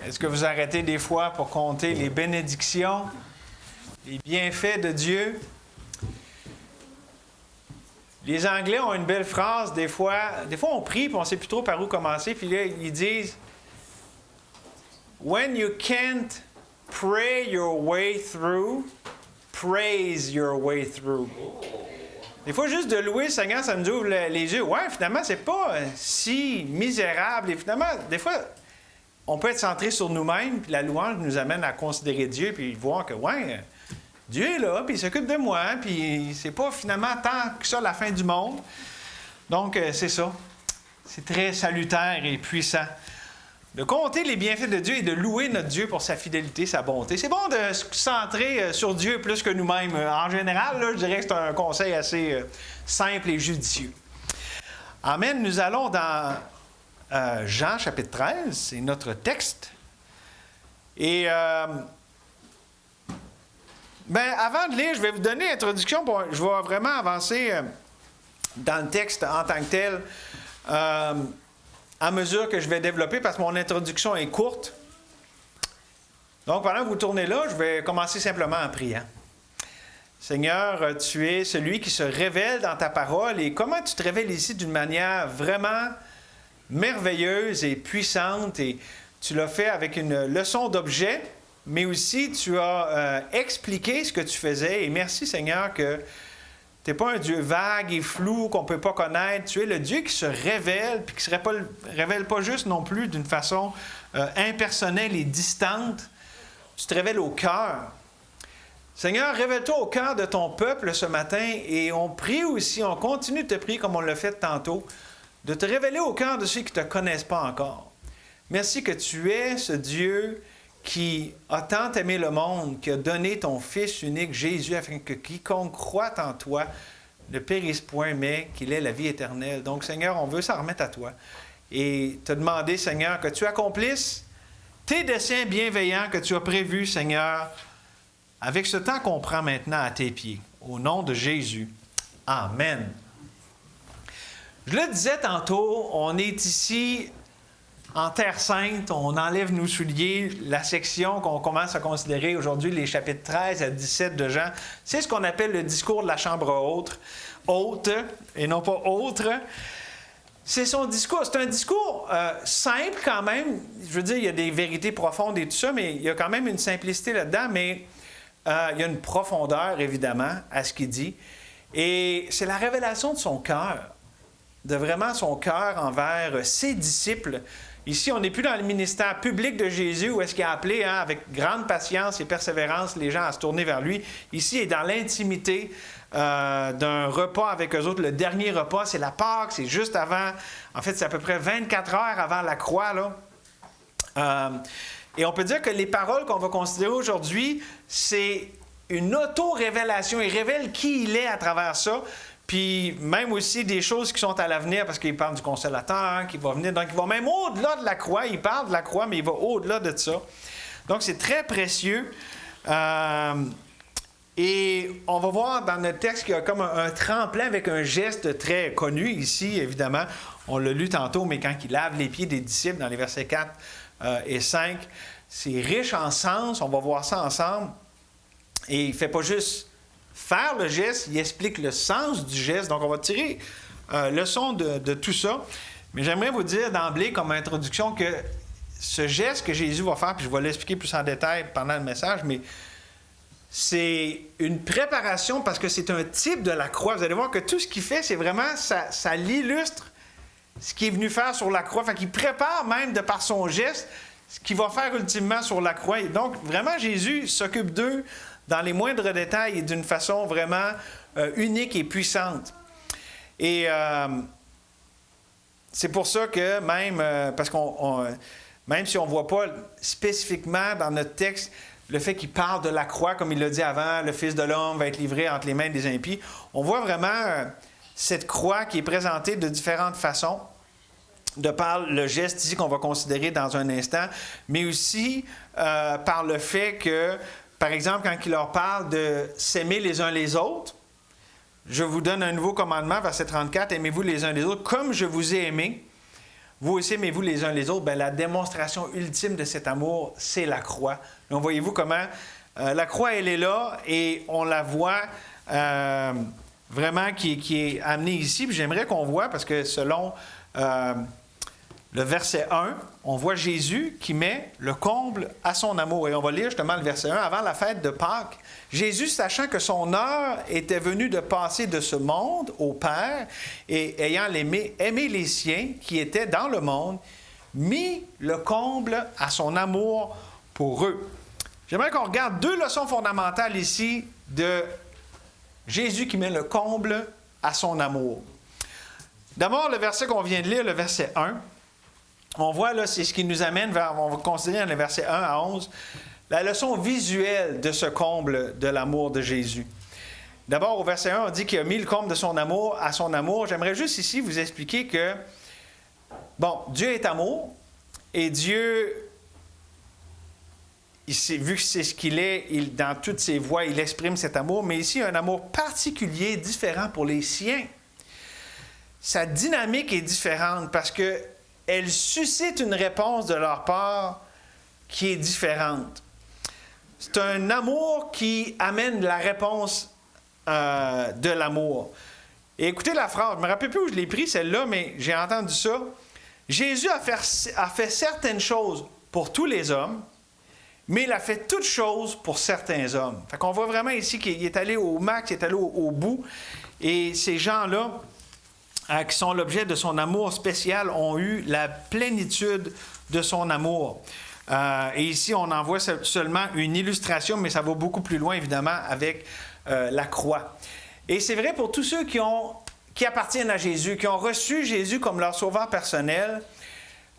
Est-ce que vous arrêtez des fois pour compter les bénédictions, les bienfaits de Dieu? Les Anglais ont une belle phrase, des fois on prie et on ne sait plus trop par où commencer, puis là, ils disent « When you can't pray your way through, praise your way through. » Des fois, juste de louer le Seigneur, ça nous ouvre les yeux. Ouais, finalement, c'est pas si misérable. Et finalement, des fois, on peut être centré sur nous-mêmes, puis la louange nous amène à considérer Dieu, puis voir que, ouais, Dieu est là, puis il s'occupe de moi, puis c'est pas finalement tant que ça la fin du monde. Donc, c'est ça. C'est très salutaire et puissant. De compter les bienfaits de Dieu et de louer notre Dieu pour sa fidélité, sa bonté. C'est bon de se centrer sur Dieu plus que nous-mêmes. En général, là, je dirais que c'est un conseil assez simple et judicieux. Amen. Nous allons dans Jean chapitre 13, c'est notre texte. Et avant de lire, je vais vous donner l'introduction. Je vais vraiment avancer dans le texte en tant que tel. À mesure que je vais développer, parce que mon introduction est courte. Donc, pendant que vous tournez là, je vais commencer simplement en priant. Seigneur, tu es celui qui se révèle dans ta parole, et comment tu te révèles ici d'une manière vraiment merveilleuse et puissante, et tu l'as fait avec une leçon d'objet, mais aussi tu as expliqué ce que tu faisais, et merci Seigneur que tu n'es pas un Dieu vague et flou qu'on ne peut pas connaître. Tu es le Dieu qui se révèle, puis qui ne se révèle pas juste non plus d'une façon impersonnelle et distante. Tu te révèles au cœur. Seigneur, révèle-toi au cœur de ton peuple ce matin, et on prie aussi, on continue de te prier comme on l'a fait tantôt, de te révéler au cœur de ceux qui ne te connaissent pas encore. Merci que tu es ce Dieu qui a tant aimé le monde, qui a donné ton Fils unique, Jésus, afin que quiconque croit en toi ne périsse point, mais qu'il ait la vie éternelle. Donc, Seigneur, on veut s'en remettre à toi et te demander, Seigneur, que tu accomplisses tes desseins bienveillants que tu as prévus, Seigneur, avec ce temps qu'on prend maintenant à tes pieds. Au nom de Jésus. Amen. Je le disais tantôt, on est ici en Terre Sainte, on enlève nos souliers, la section qu'on commence à considérer aujourd'hui, les chapitres 13 à 17 de Jean, c'est ce qu'on appelle le discours de la chambre haute, et non pas autre. C'est son discours. C'est un discours simple quand même. Je veux dire, il y a des vérités profondes et tout ça, mais il y a quand même une simplicité là-dedans, mais il y a une profondeur, évidemment, à ce qu'il dit. Et c'est la révélation de son cœur, de vraiment son cœur envers ses disciples. Ici, on n'est plus dans le ministère public de Jésus où est-ce qu'il a appelé avec grande patience et persévérance les gens à se tourner vers lui. Ici, il est dans l'intimité d'un repas avec eux autres. Le dernier repas, c'est la Pâque, c'est juste avant, en fait, c'est à peu près 24 heures avant la croix, là. Et on peut dire que les paroles qu'on va considérer aujourd'hui, c'est une auto-révélation. Il révèle qui il est à travers ça. Puis même aussi des choses qui sont à l'avenir, parce qu'il parle du Consolateur qui va venir. Donc, il va même au-delà de la croix. Il parle de la croix, mais il va au-delà de ça. Donc, c'est très précieux. Et on va voir dans notre texte qu'il y a comme un tremplin avec un geste très connu ici, évidemment. On l'a lu tantôt, mais quand il lave les pieds des disciples dans les versets 4 et 5, c'est riche en sens. On va voir ça ensemble. Et il ne fait pas juste faire le geste, il explique le sens du geste. Donc, on va tirer leçon de tout ça. Mais j'aimerais vous dire d'emblée, comme introduction, que ce geste que Jésus va faire, puis je vais l'expliquer plus en détail pendant le message, mais c'est une préparation parce que c'est un type de la croix. Vous allez voir que tout ce qu'il fait, c'est vraiment, ça l'illustre ce qu'il est venu faire sur la croix. Fait qu'il prépare même de par son geste ce qu'il va faire ultimement sur la croix. Et donc, vraiment, Jésus s'occupe d'eux dans les moindres détails et d'une façon vraiment unique et puissante. Et c'est pour ça que même, parce même si on ne voit pas spécifiquement dans notre texte le fait qu'il parle de la croix, comme il l'a dit avant, le Fils de l'homme va être livré entre les mains des impies, on voit vraiment cette croix qui est présentée de différentes façons, de par le geste ici qu'on va considérer dans un instant, mais aussi par le fait que, par exemple, quand il leur parle de s'aimer les uns les autres, je vous donne un nouveau commandement, verset 34, aimez-vous les uns les autres comme je vous ai aimé. vous aussi aimez-vous les uns les autres, bien, la démonstration ultime de cet amour, c'est la croix. Donc, voyez-vous comment la croix, elle est là et on la voit vraiment qui est amenée ici. Puis j'aimerais qu'on voit, parce que selon le verset 1, on voit Jésus qui met le comble à son amour. Et on va lire justement le verset 1. Avant la fête de Pâques, Jésus, sachant que son heure était venue de passer de ce monde au Père, et ayant aimé les siens qui étaient dans le monde, mit le comble à son amour pour eux. J'aimerais qu'on regarde deux leçons fondamentales ici de Jésus qui met le comble à son amour. D'abord, le verset qu'on vient de lire, le verset 1. On voit là, c'est ce qui nous amène vers, on va considérer les versets 1 à 11, la leçon visuelle de ce comble de l'amour de Jésus. D'abord, au verset 1, on dit qu'il a mis le comble de son amour à son amour. J'aimerais juste ici vous expliquer que, bon, Dieu est amour, et Dieu, vu que c'est ce qu'il est, dans toutes ses voies, il exprime cet amour, mais ici, il y a un amour particulier, différent pour les siens. Sa dynamique est différente parce que elle suscite une réponse de leur part qui est différente. C'est un amour qui amène la réponse de l'amour. Et écoutez la phrase, je ne me rappelle plus où je l'ai pris, celle-là, mais j'ai entendu ça. Jésus a fait certaines choses pour tous les hommes, mais il a fait toutes choses pour certains hommes. Fait qu'on voit vraiment ici qu'il est allé au max, il est allé au bout, et ces gens-là, qui sont l'objet de son amour spécial, ont eu la plénitude de son amour. Et ici, on en voit seulement une illustration, mais ça va beaucoup plus loin, évidemment, avec la croix. Et c'est vrai pour tous ceux qui appartiennent à Jésus, qui ont reçu Jésus comme leur sauveur personnel.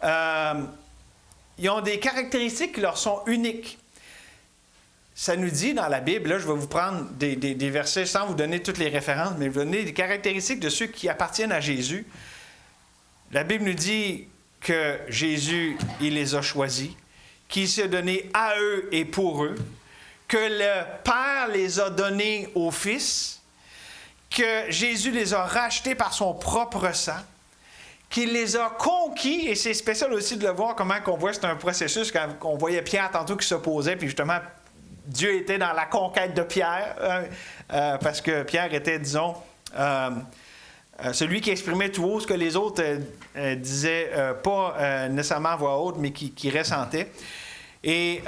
Ils ont des caractéristiques qui leur sont uniques. Ça nous dit dans la Bible, là, je vais vous prendre des versets sans vous donner toutes les références, mais vous donner des caractéristiques de ceux qui appartiennent à Jésus. La Bible nous dit que Jésus, il les a choisis, qu'il s'est donné à eux et pour eux, que le Père les a donnés au Fils, que Jésus les a rachetés par son propre sang, qu'il les a conquis, et c'est spécial aussi de le voir, comment qu'on voit, c'est un processus, quand on voyait Pierre tantôt qui s'opposait, puis justement, Dieu était dans la conquête de Pierre, parce que Pierre était, disons, celui qui exprimait tout haut ce que les autres disaient, pas nécessairement à voix haute, mais qui ressentaient. Et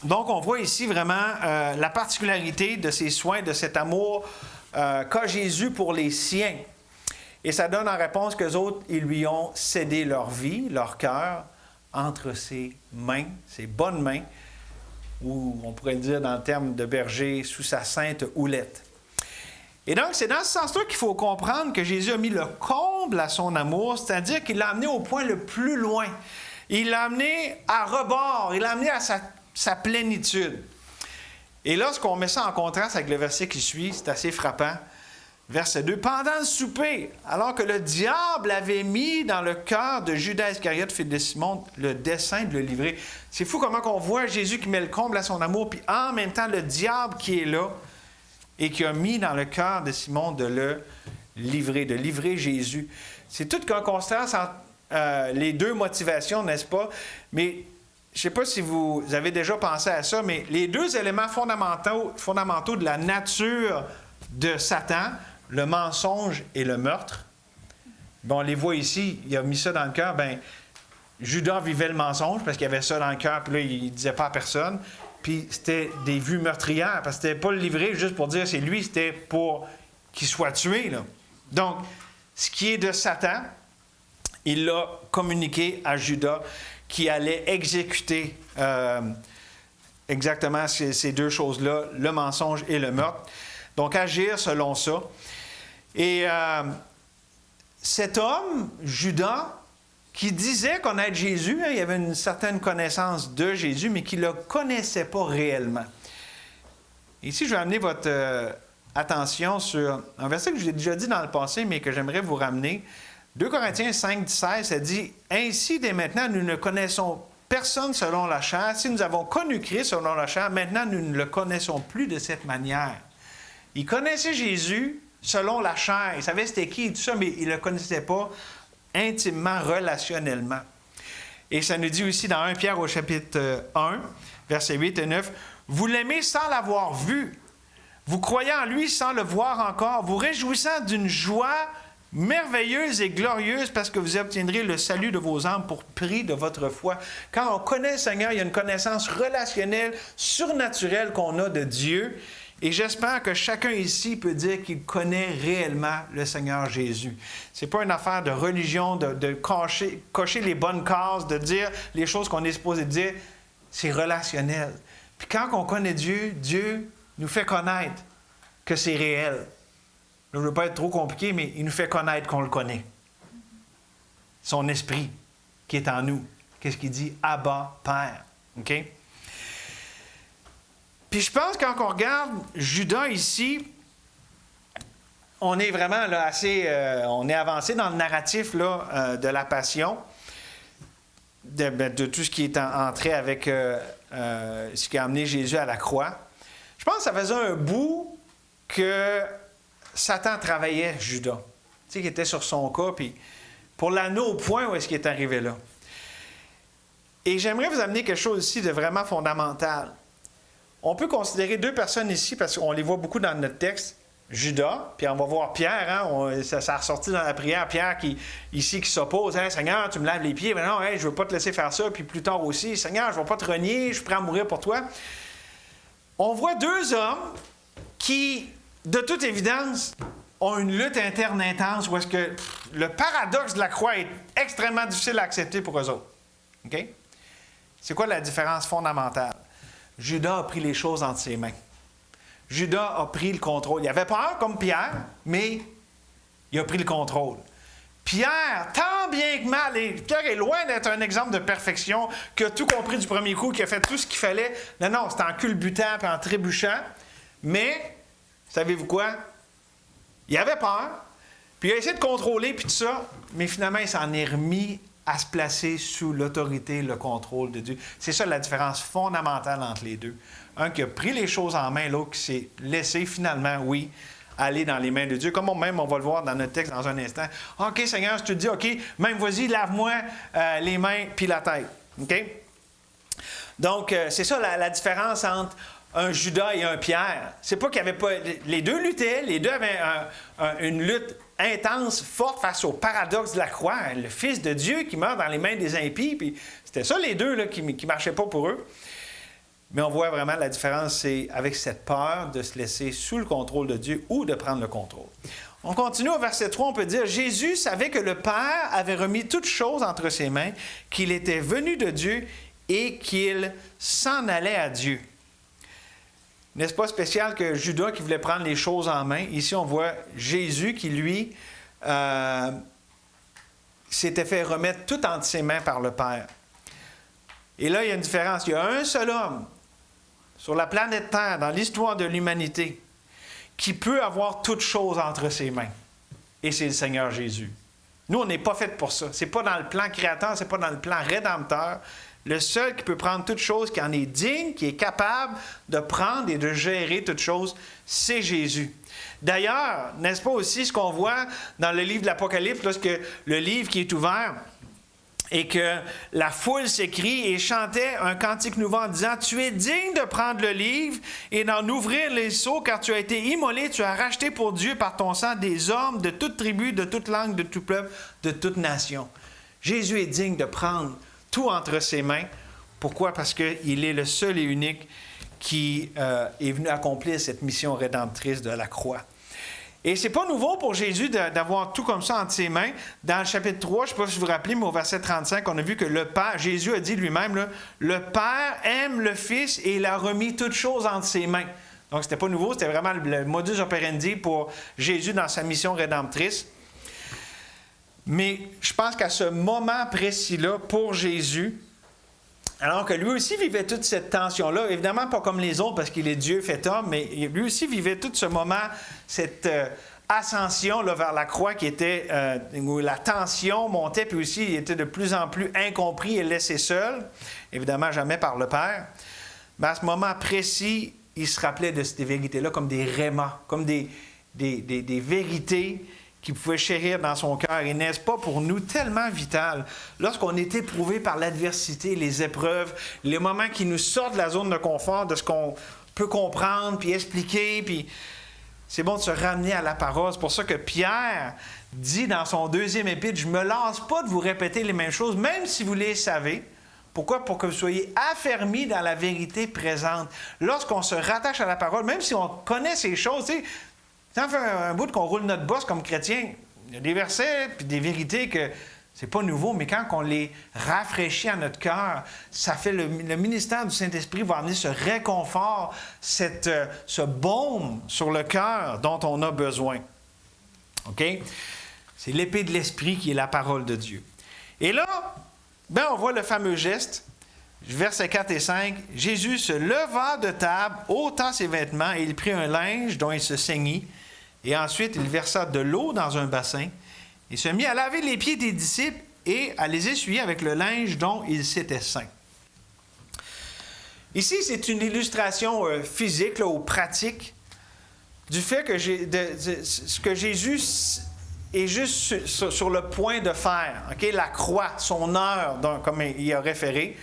donc, on voit ici vraiment la particularité de ces soins, de cet amour qu'a Jésus pour les siens. Et ça donne en réponse qu'eux autres, ils lui ont cédé leur vie, leur cœur, entre ses mains, ses bonnes mains, ou on pourrait le dire dans le terme de berger, sous sa sainte houlette. Et donc, c'est dans ce sens-là qu'il faut comprendre que Jésus a mis le comble à son amour, c'est-à-dire qu'il l'a amené au point le plus loin. Il l'a amené à rebord, il l'a amené à sa plénitude. Et lorsqu'on met ça en contraste avec le verset qui suit, c'est assez frappant. Verset 2. Pendant le souper, alors que le diable avait mis dans le cœur de Judas Iscariote, fils de Simon, le dessein de le livrer. C'est fou comment on voit Jésus qui met le comble à son amour, puis en même temps le diable qui est là et qui a mis dans le cœur de Simon de le livrer, de livrer Jésus. C'est tout qu'un contraste entre les deux motivations, n'est-ce pas? Mais je ne sais pas si vous avez déjà pensé à ça, mais les deux éléments fondamentaux de la nature de Satan, le mensonge et le meurtre. Bon, on les voit ici, il a mis ça dans le cœur. Bien, Judas vivait le mensonge parce qu'il avait ça dans le cœur, puis là, il ne disait pas à personne. Puis c'était des vues meurtrières, parce que c'était pas le livrer juste pour dire c'est lui, c'était pour qu'il soit tué, là. Donc, ce qui est de Satan, il l'a communiqué à Judas qui allait exécuter exactement ces deux choses-là, le mensonge et le meurtre. Donc, agir selon ça. Et cet homme, Judas, qui disait connaître Jésus, il avait une certaine connaissance de Jésus, mais qui ne le connaissait pas réellement. Ici, je vais amener votre attention sur un verset que je vous ai déjà dit dans le passé, mais que j'aimerais vous ramener. 2 Corinthiens 5, 16, ça dit « Ainsi, dès maintenant, nous ne connaissons personne selon la chair. Si nous avons connu Christ selon la chair, maintenant, nous ne le connaissons plus de cette manière. » Il connaissait Jésus selon la chair. Il savait c'était qui et tout ça, mais il ne le connaissait pas intimement, relationnellement. Et ça nous dit aussi dans 1 Pierre au chapitre 1, versets 8 et 9, « Vous l'aimez sans l'avoir vu, vous croyez en lui sans le voir encore, vous réjouissant d'une joie merveilleuse et glorieuse parce que vous obtiendrez le salut de vos âmes pour prix de votre foi. » Quand on connaît le Seigneur, il y a une connaissance relationnelle, surnaturelle qu'on a de Dieu. Et j'espère que chacun ici peut dire qu'il connaît réellement le Seigneur Jésus. Ce n'est pas une affaire de religion, de cocher les bonnes cases, de dire les choses qu'on est supposé dire. C'est relationnel. Puis quand on connaît Dieu, Dieu nous fait connaître que c'est réel. Je ne veux pas être trop compliqué, mais il nous fait connaître qu'on le connaît. Son esprit qui est en nous. Qu'est-ce qu'il dit? Abba, Père. OK? Puis je pense que quand on regarde Judas ici, on est vraiment là, assez... on est avancé dans le narratif là, de la passion, de tout ce qui est entré avec ce qui a amené Jésus à la croix. Je pense que ça faisait un bout que Satan travaillait Judas. Tu sais, qu'il était sur son cas, puis pour l'amener au point où est-ce qu'il est arrivé là. Et j'aimerais vous amener quelque chose ici de vraiment fondamental. On peut considérer deux personnes ici, parce qu'on les voit beaucoup dans notre texte. Judas, puis on va voir Pierre, hein, ça a ressorti dans la prière, Pierre qui s'oppose. Hey, « Seigneur, tu me laves les pieds. » Mais non, hey, je ne veux pas te laisser faire ça. Puis plus tard aussi, « Seigneur, je ne vais pas te renier, je suis prêt à mourir pour toi. » On voit deux hommes qui, de toute évidence, ont une lutte interne intense où est-ce que le paradoxe de la croix est extrêmement difficile à accepter pour eux autres. OK? C'est quoi la différence fondamentale? Judas a pris les choses entre ses mains. Judas a pris le contrôle. Il avait peur, comme Pierre, mais il a pris le contrôle. Pierre, tant bien que mal, et Pierre est loin d'être un exemple de perfection, qui a tout compris du premier coup, qui a fait tout ce qu'il fallait. Non, c'était en culbutant et en trébuchant. Mais, savez-vous quoi? Il avait peur, puis il a essayé de contrôler, puis tout ça, mais finalement, il s'en est remis à se placer sous l'autorité, le contrôle de Dieu. C'est ça la différence fondamentale entre les deux. Un qui a pris les choses en main, l'autre qui s'est laissé finalement, oui, aller dans les mains de Dieu. Comme même, on va le voir dans notre texte dans un instant. « OK, Seigneur, je te dis, OK, même vas-y, lave-moi les mains puis la tête. » OK? Donc, c'est ça la différence entre un Judas et un Pierre. C'est pas qu'il n'y avait pas... Les deux luttaient, les deux avaient une lutte intense, forte face au paradoxe de la croix. Le Fils de Dieu qui meurt dans les mains des impies. Puis c'était ça les deux là, qui ne marchaient pas pour eux. Mais on voit vraiment la différence, c'est avec cette peur de se laisser sous le contrôle de Dieu ou de prendre le contrôle. On continue au verset 3, on peut dire « Jésus savait que le Père avait remis toutes choses entre ses mains, qu'il était venu de Dieu et qu'il s'en allait à Dieu. » N'est-ce pas spécial que Judas qui voulait prendre les choses en main? Ici, on voit Jésus qui, lui, s'était fait remettre tout entre ses mains par le Père. Et là, il y a une différence. Il y a un seul homme sur la planète Terre, dans l'histoire de l'humanité, qui peut avoir toutes choses entre ses mains. Et c'est le Seigneur Jésus. Nous, on n'est pas fait pour ça. Ce n'est pas dans le plan créateur, ce n'est pas dans le plan rédempteur. Le seul qui peut prendre toute chose, qui en est digne, qui est capable de prendre et de gérer toute chose, c'est Jésus. D'ailleurs, n'est-ce pas aussi ce qu'on voit dans le livre de l'Apocalypse, lorsque le livre qui est ouvert et que la foule s'écrie et chantait un cantique nouveau en disant « Tu es digne de prendre le livre et d'en ouvrir les sceaux, car tu as été immolé, tu as racheté pour Dieu par ton sang des hommes de toute tribu, de toute langue, de tout peuple, de toute nation. » Jésus est digne de prendre tout entre ses mains. Pourquoi? Parce qu'il est le seul et unique qui est venu accomplir cette mission rédemptrice de la croix. Et c'est pas nouveau pour Jésus d'avoir tout comme ça entre ses mains. Dans le chapitre 3, je ne sais pas si vous vous rappelez, mais au verset 35, on a vu que le Père, Jésus a dit lui-même, là, le Père aime le Fils et il a remis toutes choses entre ses mains. Donc, c'était pas nouveau, c'était vraiment le modus operandi pour Jésus dans sa mission rédemptrice. Mais je pense qu'à ce moment précis-là, pour Jésus, alors que lui aussi vivait toute cette tension-là, évidemment pas comme les autres parce qu'il est Dieu fait homme, mais lui aussi vivait tout ce moment, cette ascension là, vers la croix qui était, où la tension montait, puis aussi il était de plus en plus incompris et laissé seul, évidemment jamais par le Père. Mais à ce moment précis, il se rappelait de ces vérités-là comme des rémas, comme des vérités qu'il pouvait chérir dans son cœur. Et n'est-ce pas pour nous tellement vital, lorsqu'on est éprouvé par l'adversité, les épreuves, les moments qui nous sortent de la zone de confort, de ce qu'on peut comprendre, puis expliquer, puis c'est bon de se ramener à la parole. C'est pour ça que Pierre dit dans son 2e épître, « Je ne me lasse pas de vous répéter les mêmes choses, même si vous les savez. » Pourquoi? Pour que vous soyez affermis dans la vérité présente. Lorsqu'on se rattache à la parole, même si on connaît ces choses, tu sais, ça fait un bout qu'on roule notre bosse comme chrétien, il y a des versets puis des vérités que c'est pas nouveau, mais quand on les rafraîchit à notre cœur, ça fait le ministère du Saint-Esprit va amener ce réconfort, ce baume sur le cœur dont on a besoin. OK? C'est l'épée de l'Esprit qui est la parole de Dieu. Et là, on voit le fameux geste, versets 4 et 5. Jésus se leva de table, ôta ses vêtements, et il prit un linge dont il se ceignit, et ensuite il versa de l'eau dans un bassin, et se mit à laver les pieds des disciples et à les essuyer avec le linge dont il s'était ceint. Ici, c'est une illustration physique ou pratique du fait que ce que Jésus est juste sur le point de faire. Okay? La croix, son heure, comme il a référé.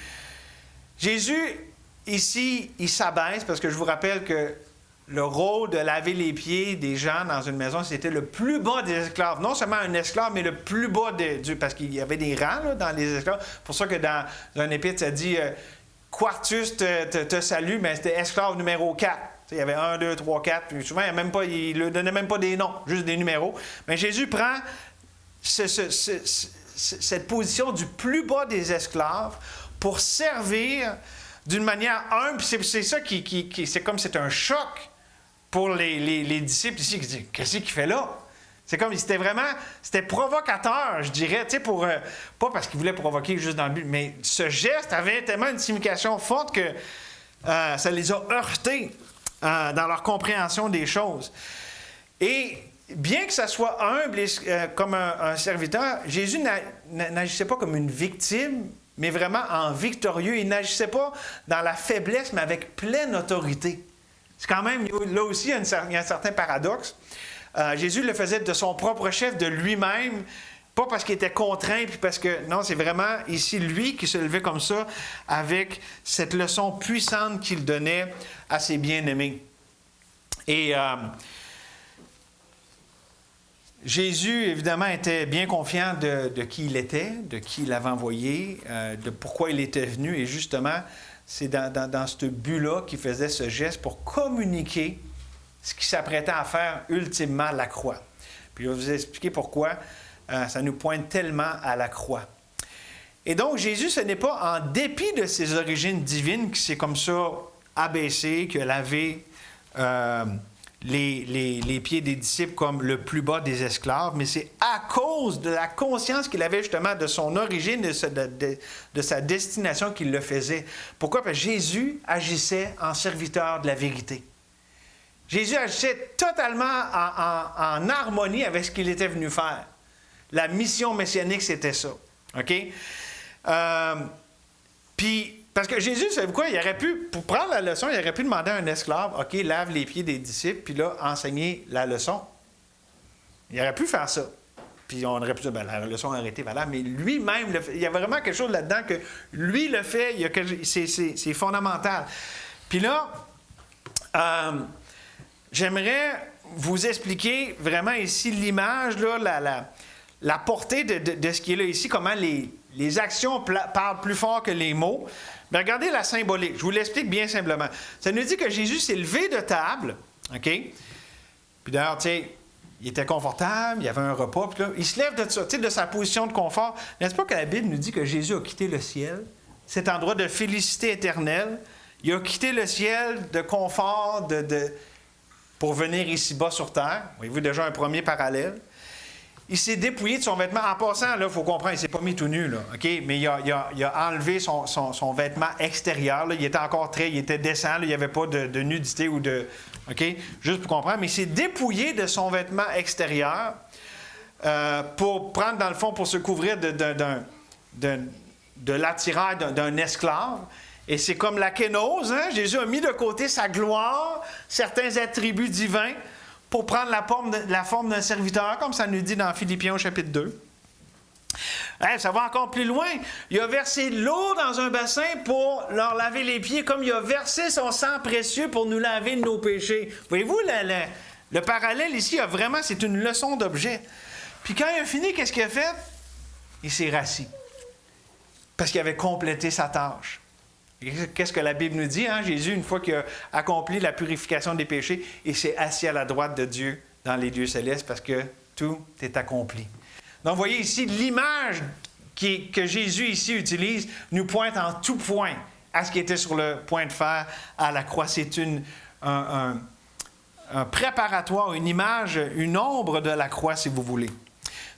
Jésus, ici, il s'abaisse parce que je vous rappelle que le rôle de laver les pieds des gens dans une maison, c'était le plus bas des esclaves. Non seulement un esclave, mais le plus bas parce qu'il y avait des rangs là, dans les esclaves. C'est pour ça que dans un épître, ça dit Quartus te salue, mais c'était esclave numéro 4. Il y avait 1, 2, 3, 4. Puis souvent, il ne leur donnait même pas des noms, juste des numéros. Mais Jésus prend cette position du plus bas des esclaves pour servir d'une manière humble. C'est ça c'est comme c'est un choc pour les disciples ici qui disent « Qu'est-ce qu'il fait là? » C'est comme, c'était provocateur, je dirais, tu sais, pas parce qu'il voulait provoquer juste dans le but, mais ce geste avait tellement une signification forte que ça les a heurtés dans leur compréhension des choses. Et bien que ça soit humble comme un serviteur, Jésus n'agissait pas comme une victime, mais vraiment en victorieux. Il n'agissait pas dans la faiblesse, mais avec pleine autorité. C'est quand même, là aussi, il y a un certain paradoxe. Jésus le faisait de son propre chef, de lui-même, pas parce qu'il était contraint, puis parce que, non, c'est vraiment ici lui qui se levait comme ça, avec cette leçon puissante qu'il donnait à ses bien-aimés. Et Jésus, évidemment, était bien confiant de qui il était, de qui il l'avait envoyé, de pourquoi il était venu, et justement, c'est dans ce but-là qu'il faisait ce geste pour communiquer ce qu'il s'apprêtait à faire ultimement à la croix. Puis je vais vous expliquer pourquoi ça nous pointe tellement à la croix. Et donc, Jésus, ce n'est pas en dépit de ses origines divines qu'il s'est comme ça abaissé, qu'il a lavé les pieds des disciples comme le plus bas des esclaves, mais c'est à cause de la conscience qu'il avait justement de son origine, de sa destination qu'il le faisait. Pourquoi? Parce que Jésus agissait en serviteur de la vérité. Jésus agissait totalement en harmonie avec ce qu'il était venu faire. La mission messianique, c'était ça. OK? Puis, parce que Jésus, savez-vous quoi? Il aurait pu, pour prendre la leçon, il aurait pu demander à un esclave, OK, lave les pieds des disciples, puis là, enseigner la leçon. Il aurait pu faire ça. Puis on aurait pu dire, la leçon aurait été valable, mais lui-même, il y a vraiment quelque chose là-dedans que lui le fait, c'est fondamental. Puis là, j'aimerais vous expliquer vraiment ici l'image, là, la portée de ce qui est là ici, comment les actions parlent plus fort que les mots. Mais regardez la symbolique. Je vous l'explique bien simplement. Ça nous dit que Jésus s'est levé de table, OK? Puis d'ailleurs, tu sais, il était confortable, il y avait un repas, puis là, il se lève de sa position de confort. N'est-ce pas que la Bible nous dit que Jésus a quitté le ciel, cet endroit de félicité éternelle? Il a quitté le ciel de confort, pour venir ici-bas sur terre. Voyez-vous déjà un premier parallèle. Il s'est dépouillé de son vêtement. En passant, il faut comprendre, il ne s'est pas mis tout nu, là, OK? Mais il a enlevé son vêtement extérieur. Là. Il était décent, là, il n'y avait pas de nudité ou de... OK? Juste pour comprendre. Mais il s'est dépouillé de son vêtement extérieur pour prendre, dans le fond, pour se couvrir de l'attirail d'un esclave. Et c'est comme la kénose, hein? Jésus a mis de côté sa gloire, certains attributs divins, pour prendre la forme d'un serviteur, comme ça nous dit dans Philippiens au chapitre 2. Ça va encore plus loin. Il a versé l'eau dans un bassin pour leur laver les pieds, comme il a versé son sang précieux pour nous laver de nos péchés. Voyez-vous, le parallèle ici, c'est une leçon d'objet. Puis quand il a fini, qu'est-ce qu'il a fait? Il s'est rassis. Parce qu'il avait complété sa tâche. Et qu'est-ce que la Bible nous dit? Jésus, une fois qu'il a accompli la purification des péchés, il s'est assis à la droite de Dieu dans les lieux célestes parce que tout est accompli. Donc, vous voyez ici, l'image que Jésus ici utilise nous pointe en tout point à ce qui était sur le point de faire à la croix. C'est un préparatoire, une image, une ombre de la croix, si vous voulez.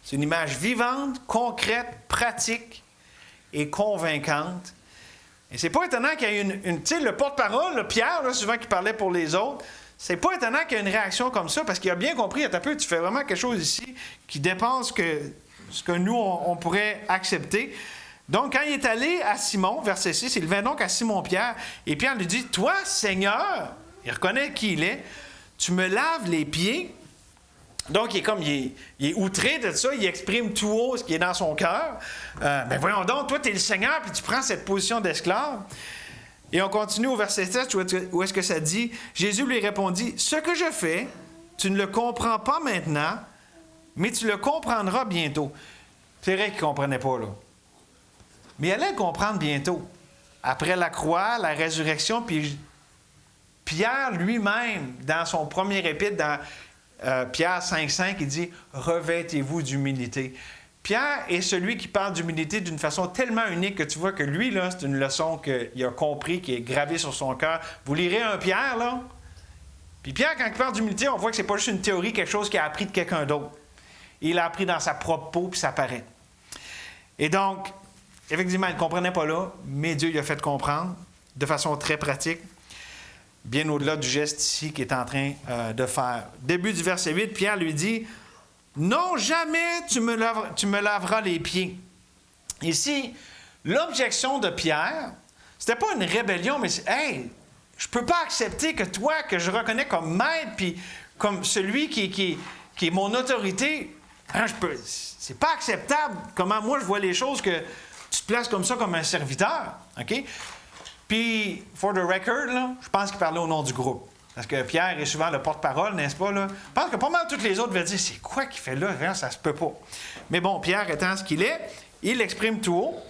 C'est une image vivante, concrète, pratique et convaincante. Et c'est pas étonnant qu'il y ait tu sais, le porte-parole, le Pierre, là, souvent qui parlait pour les autres, c'est pas étonnant qu'il y ait une réaction comme ça, parce qu'il a bien compris, attends un peu, tu fais vraiment quelque chose ici qui dépasse ce que nous, on pourrait accepter. Donc, quand il est allé à Simon, verset 6, il vint donc à Simon-Pierre, et Pierre lui dit, « Toi, Seigneur, il reconnaît qui il est, tu me laves les pieds. » Donc, il est outré de ça, il exprime tout haut ce qui est dans son cœur. Ben voyons donc, toi, tu es le Seigneur, puis tu prends cette position d'esclave. Et on continue au verset 7, où est-ce que ça dit? Jésus lui répondit, « Ce que je fais, tu ne le comprends pas maintenant, mais tu le comprendras bientôt. » C'est vrai qu'il ne comprenait pas, là. Mais il allait le comprendre bientôt. Après la croix, la résurrection, puis Pierre lui-même, dans son premier épître, dans Pierre 5,5, il dit « Revêtez-vous d'humilité ». Pierre est celui qui parle d'humilité d'une façon tellement unique que tu vois que lui, là, c'est une leçon qu'il a compris, qui est gravée sur son cœur. Vous lirez un Pierre, là. Puis Pierre, quand il parle d'humilité, on voit que c'est pas juste une théorie, quelque chose qu'il a appris de quelqu'un d'autre. Il l'a appris dans sa propre peau, puis ça paraît. Et donc, effectivement, il ne comprenait pas là, mais Dieu lui a fait comprendre de façon très pratique, bien au-delà du geste ici qu'il est en train de faire. Début du verset 8, Pierre lui dit « Non, jamais tu me laveras les pieds. » Ici, l'objection de Pierre, c'était pas une rébellion, mais c'est « Hey, je peux pas accepter que toi, que je reconnais comme maître, puis comme celui qui est mon autorité, c'est pas acceptable comment moi je vois les choses, que tu te places comme ça comme un serviteur. » OK? Puis, for the record, là, je pense qu'il parlait au nom du groupe. Parce que Pierre est souvent le porte-parole, n'est-ce pas? Là? Je pense que pas mal tous les autres veulent dire, c'est quoi qu'il fait là? Ça se peut pas. Mais bon, Pierre étant ce qu'il est, il l'exprime tout haut.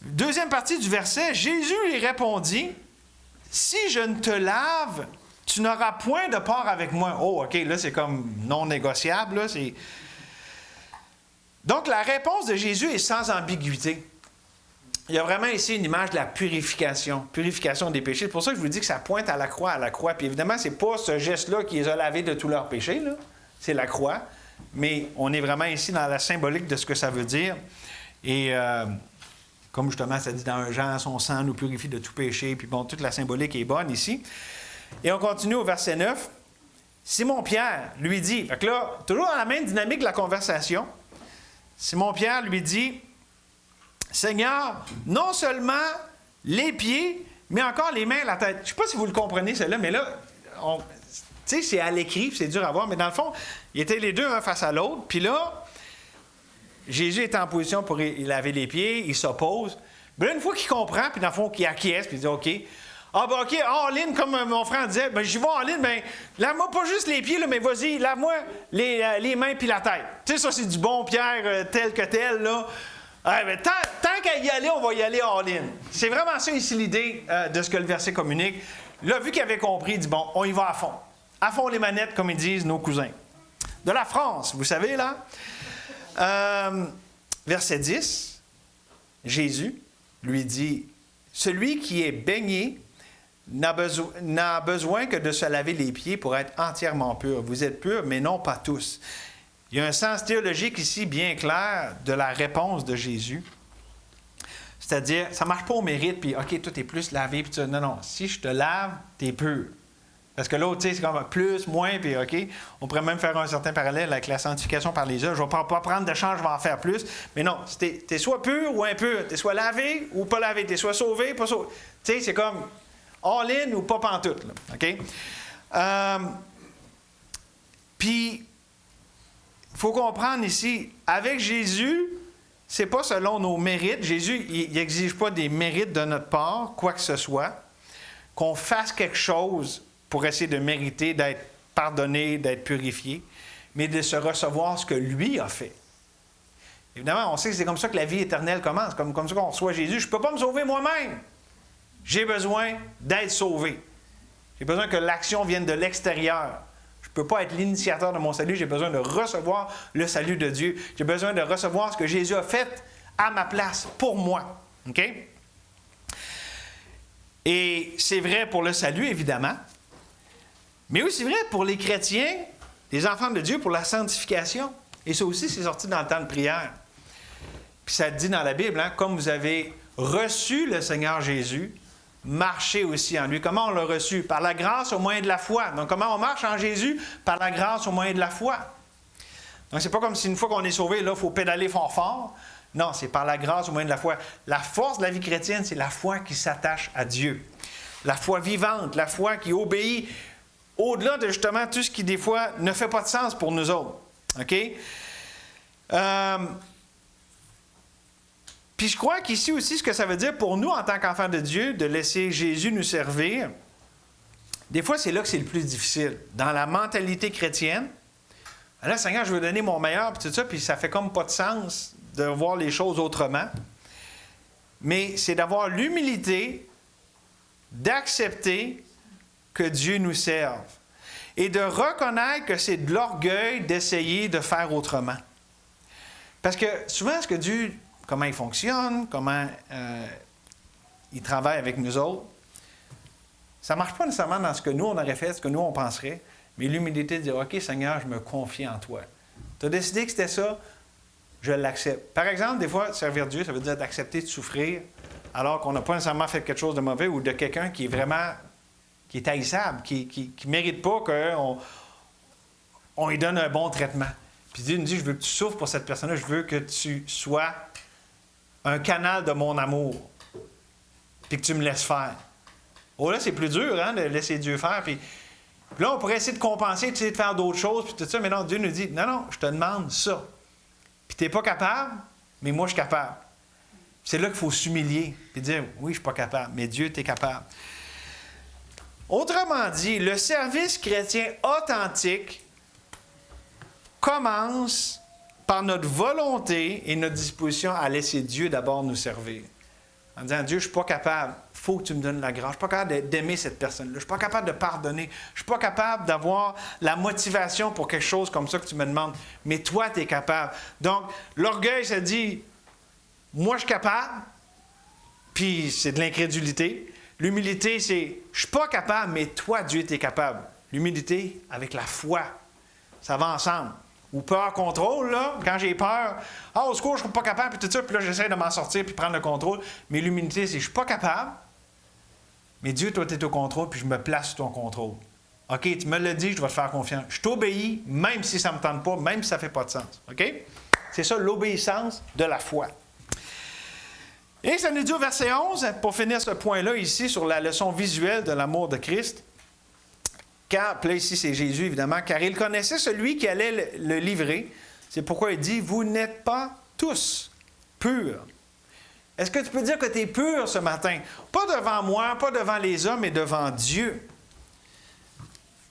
Deuxième partie du verset, Jésus lui répondit, « Si je ne te lave, tu n'auras point de part avec moi. » Oh, OK, là, c'est comme non négociable. Là, Donc, la réponse de Jésus est sans ambiguïté. Il y a vraiment ici une image de la purification des péchés. C'est pour ça que je vous dis que ça pointe à la croix. Puis évidemment, ce n'est pas ce geste-là qui les a lavés de tous leurs péchés, là. C'est la croix. Mais on est vraiment ici dans la symbolique de ce que ça veut dire. Et comme justement, ça dit dans 1 Jean, son sang nous purifie de tout péché. Puis bon, toute la symbolique est bonne ici. Et on continue au verset 9. Simon-Pierre lui dit, fait que là, toujours dans la même dynamique de la conversation, Simon-Pierre lui dit, « Seigneur, non seulement les pieds, mais encore les mains et la tête. » Je ne sais pas si vous le comprenez, celle-là, mais là, tu sais, c'est à l'écrit, c'est dur à voir, mais dans le fond, ils étaient les deux un face à l'autre, puis là, Jésus est en position pour laver les pieds, il s'oppose. Mais là, une fois qu'il comprend, puis dans le fond, qu'il acquiesce, puis il dit, « OK. Ah, ben OK, all-in, comme mon frère disait, ben j'y vais all-in, ben lave-moi pas juste les pieds, là, mais vas-y, lave-moi les mains puis la tête. » Tu sais, ça, c'est du bon Pierre tel que tel, là. Ah, ben, tant qu'à y aller, on va y aller all-in. C'est vraiment ça ici l'idée de ce que le verset communique. Là, vu qu'il avait compris, il dit, bon, on y va à fond. À fond les manettes, comme ils disent nos cousins. De la France, vous savez, là. Verset 10, Jésus lui dit, « Celui qui est baigné n'a besoin que de se laver les pieds pour être entièrement pur. Vous êtes purs, mais non pas tous. » Il y a un sens théologique ici bien clair de la réponse de Jésus. C'est-à-dire, ça ne marche pas au mérite, puis OK, toi, tu es plus lavé, puis non, non, si je te lave, tu es pur. Parce que l'autre, tu sais, c'est comme plus, moins, puis OK. On pourrait même faire un certain parallèle avec la sanctification par les œuvres. Je ne vais pas prendre de change, je vais en faire plus. Mais non, tu es soit pur ou impur. Tu es soit lavé ou pas lavé. Tu es soit sauvé, pas sauvé. Tu sais, c'est comme all-in ou pas pantoute. Là. OK? Puis, il faut comprendre ici, avec Jésus, c'est pas selon nos mérites. Jésus, il n'exige pas des mérites de notre part, quoi que ce soit, qu'on fasse quelque chose pour essayer de mériter d'être pardonné, d'être purifié, mais de se recevoir ce que lui a fait. Évidemment, on sait que c'est comme ça que la vie éternelle commence, comme ça qu'on reçoit Jésus. Je ne peux pas me sauver moi-même. J'ai besoin d'être sauvé. J'ai besoin que l'action vienne de l'extérieur. Je ne peux pas être l'initiateur de mon salut. J'ai besoin de recevoir le salut de Dieu. J'ai besoin de recevoir ce que Jésus a fait à ma place, pour moi. OK? Et c'est vrai pour le salut, évidemment. Mais aussi vrai pour les chrétiens, les enfants de Dieu, pour la sanctification. Et ça aussi, c'est sorti dans le temps de prière. Puis ça dit dans la Bible, hein, comme vous avez reçu le Seigneur Jésus, marchez aussi en lui. Comment on l'a reçu? Par la grâce au moyen de la foi. Donc, comment on marche en Jésus? Par la grâce au moyen de la foi. Donc, c'est pas comme si une fois qu'on est sauvé, là, il faut pédaler fort fort. Non, c'est par la grâce au moyen de la foi. La force de la vie chrétienne, c'est la foi qui s'attache à Dieu. La foi vivante, la foi qui obéit au-delà de justement tout ce qui, des fois, ne fait pas de sens pour nous autres. OK? Puis je crois qu'ici aussi, ce que ça veut dire pour nous, en tant qu'enfants de Dieu, de laisser Jésus nous servir, des fois, c'est là que c'est le plus difficile. Dans la mentalité chrétienne, là, Seigneur, je veux donner mon meilleur, puis tout ça, puis ça fait comme pas de sens de voir les choses autrement. Mais c'est d'avoir l'humilité d'accepter que Dieu nous serve et de reconnaître que c'est de l'orgueil d'essayer de faire autrement. Parce que souvent, ce que Dieu, comment il fonctionne, comment il travaille avec nous autres, ça ne marche pas nécessairement dans ce que nous, on aurait fait, ce que nous, on penserait, mais l'humilité de dire, OK, Seigneur, je me confie en toi. Tu as décidé que c'était ça, je l'accepte. Par exemple, des fois, servir Dieu, ça veut dire d'accepter de souffrir alors qu'on n'a pas nécessairement fait quelque chose de mauvais ou de quelqu'un qui est vraiment, qui est haïssable, qui ne mérite pas qu'on lui donne un bon traitement. Puis Dieu nous dit, je veux que tu souffres pour cette personne-là, je veux que tu sois un canal de mon amour, puis que tu me laisses faire. Oh là, c'est plus dur, hein, de laisser Dieu faire. Puis là, on pourrait essayer de compenser, essayer de faire d'autres choses, puis tout ça, mais non, Dieu nous dit, non, je te demande ça. Puis tu n'es pas capable, mais moi, je suis capable. C'est là qu'il faut s'humilier, puis dire, oui, je ne suis pas capable, mais Dieu, tu es capable. Autrement dit, le service chrétien authentique commence par notre volonté et notre disposition à laisser Dieu d'abord nous servir. En disant, Dieu, je ne suis pas capable, il faut que tu me donnes la grâce. Je ne suis pas capable d'aimer cette personne-là. Je ne suis pas capable de pardonner. Je ne suis pas capable d'avoir la motivation pour quelque chose comme ça que tu me demandes. Mais toi, tu es capable. Donc, l'orgueil, ça dit, moi, je suis capable, puis c'est de l'incrédulité. L'humilité, c'est, je ne suis pas capable, mais toi, Dieu, tu es capable. L'humilité, avec la foi, ça va ensemble. Ou peur, contrôle, là, quand j'ai peur, au secours, je ne suis pas capable, puis tout ça, puis là, j'essaie de m'en sortir, puis prendre le contrôle. Mais l'humilité, c'est, je ne suis pas capable, mais Dieu, toi, tu es au contrôle, puis je me place sous ton contrôle. OK, tu me l'as dit, je vais te faire confiance. Je t'obéis, même si ça ne me tente pas, même si ça ne fait pas de sens. OK? C'est ça, l'obéissance de la foi. Et ça nous dit au verset 11, pour finir ce point-là ici, sur la leçon visuelle de l'amour de Christ, car, puis là ici c'est Jésus évidemment, car il connaissait celui qui allait le livrer. C'est pourquoi il dit, vous n'êtes pas tous purs. Est-ce que tu peux dire que tu es pur ce matin? Pas devant moi, pas devant les hommes, mais devant Dieu.